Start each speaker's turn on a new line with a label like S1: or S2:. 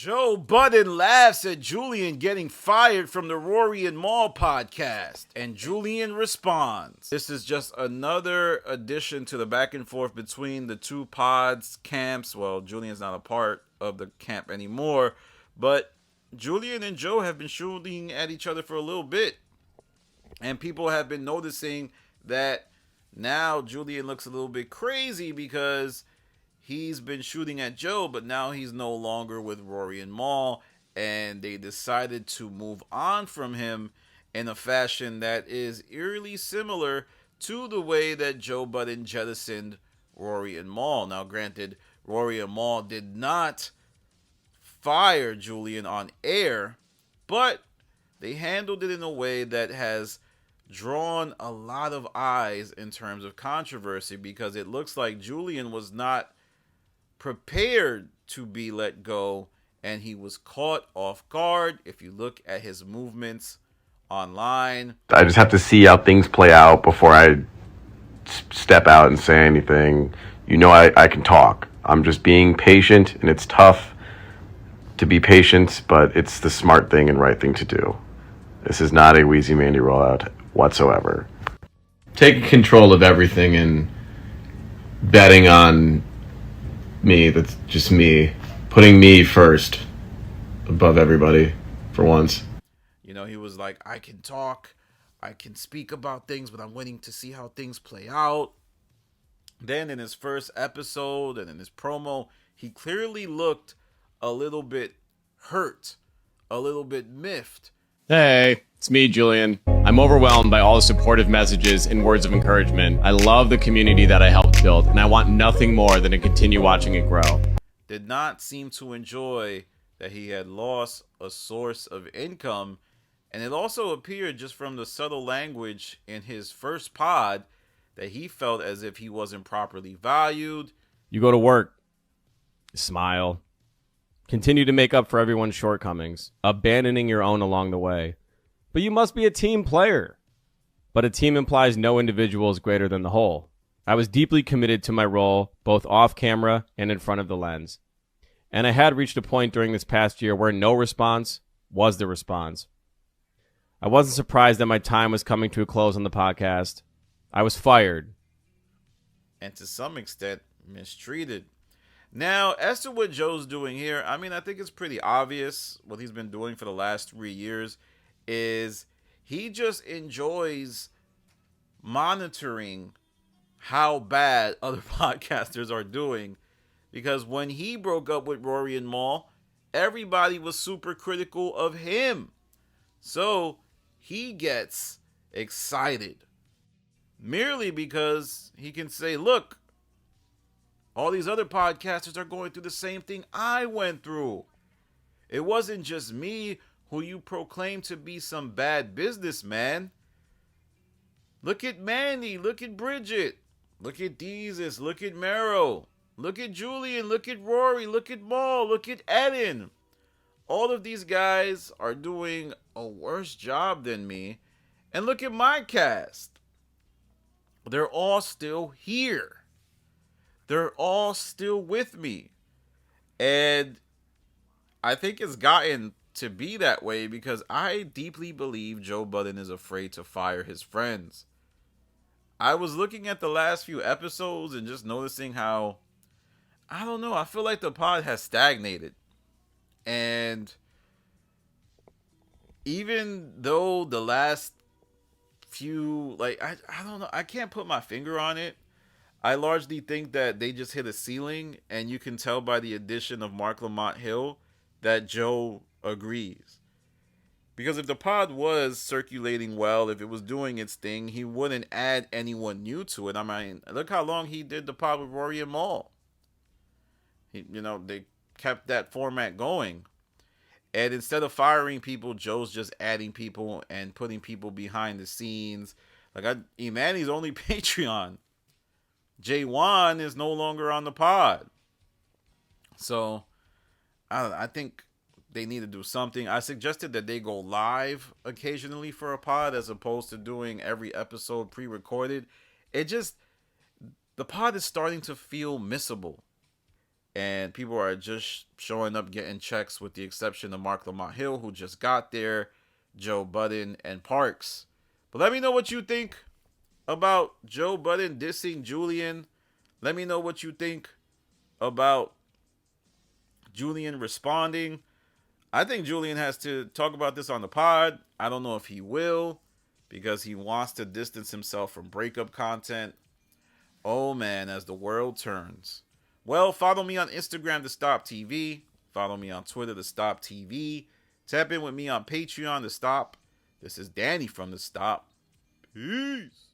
S1: Joe Budden laughs at Julian getting fired from the Rory and Maul podcast, and Julian responds. This is just another addition to the back and forth between the two pods camps. Well, Julian's not a part of the camp anymore, but Julian and Joe have been shooting at each other for a little bit, and people have been noticing that now Julian looks a little bit crazy because he's been shooting at Joe, but now he's no longer with Rory and Maul, and they decided to move on from him in a fashion that is eerily similar to the way that Joe Budden jettisoned Rory and Maul. Now, granted, Rory and Maul did not fire Julian on air, but they handled it in a way that has drawn a lot of eyes in terms of controversy, because it looks like Julian was not prepared to be let go, and he was caught off guard. If you look at his movements online,
S2: I just have to see how things play out before I step out and say anything. I can talk. I'm just being patient, and it's tough to be patient, but it's the smart thing and right thing to do. This is not a Wheezy Mandy rollout whatsoever. Taking control of everything and betting on me, that's just me. Putting me first above everybody for once.
S1: He was like, I can talk, I can speak about things, but I'm waiting to see how things play out. Then in his first episode and in his promo, he clearly looked a little bit hurt, a little bit miffed.
S3: Hey, it's me, Julian. I'm overwhelmed by all the supportive messages and words of encouragement. I love the community that I helped build, and I want nothing more than to continue watching it grow.
S1: Did not seem to enjoy that he had lost a source of income, and it also appeared just from the subtle language in his first pod that he felt as if he wasn't properly valued.
S3: You go to work, smile, continue to make up for everyone's shortcomings, abandoning your own along the way. But you must be a team player. But a team implies no individual is greater than the whole. I was deeply committed to my role, both off camera and in front of the lens. And I had reached a point during this past year where no response was the response. I wasn't surprised that my time was coming to a close on the podcast. I was fired.
S1: And to some extent, mistreated. Now, as to what Joe's doing here, I think it's pretty obvious what he's been doing for the last 3 years is he just enjoys monitoring how bad other podcasters are doing. Because when he broke up with Rory and Maul, everybody was super critical of him. So he gets excited merely because he can say, look, all these other podcasters are going through the same thing I went through. It wasn't just me who you proclaim to be some bad businessman. Look at Mandy, look at Bridget, look at Jesus, look at Mero, look at Julian, look at Rory, look at Maul, look at Eden. All of these guys are doing a worse job than me. And look at my cast. They're all still here. They're all still with me. And I think it's gotten to be that way because I deeply believe Joe Budden is afraid to fire his friends. I was looking at the last few episodes and just noticing how, I don't know, I feel like the pod has stagnated. And even though the last few, I don't know, I can't put my finger on it. I largely think that they just hit a ceiling, and you can tell by the addition of Mark Lamont Hill that Joe agrees. Because if the pod was circulating well, if it was doing its thing, he wouldn't add anyone new to it. Look how long he did the pod with Rory and Maul. They kept that format going. And instead of firing people, Joe's just adding people and putting people behind the scenes. Imani's only Patreon. J1 is no longer on the pod. So, I think they need to do something. I suggested that they go live occasionally for a pod as opposed to doing every episode pre-recorded. The pod is starting to feel missable. and people are just showing up getting checks, with the exception of Mark Lamont Hill, who just got there, Joe Budden, and Parks. But let me know what you think about Joe Budden dissing Julian. Let me know what you think about Julian responding. I think Julian has to talk about this on the pod. I don't know if he will, because he wants to distance himself from breakup content. Oh man, as the world turns. Well, follow me on Instagram to Stop TV. Follow me on Twitter to Stop TV. Tap in with me on Patreon to Stop. This is Danny from the Stop. Peace.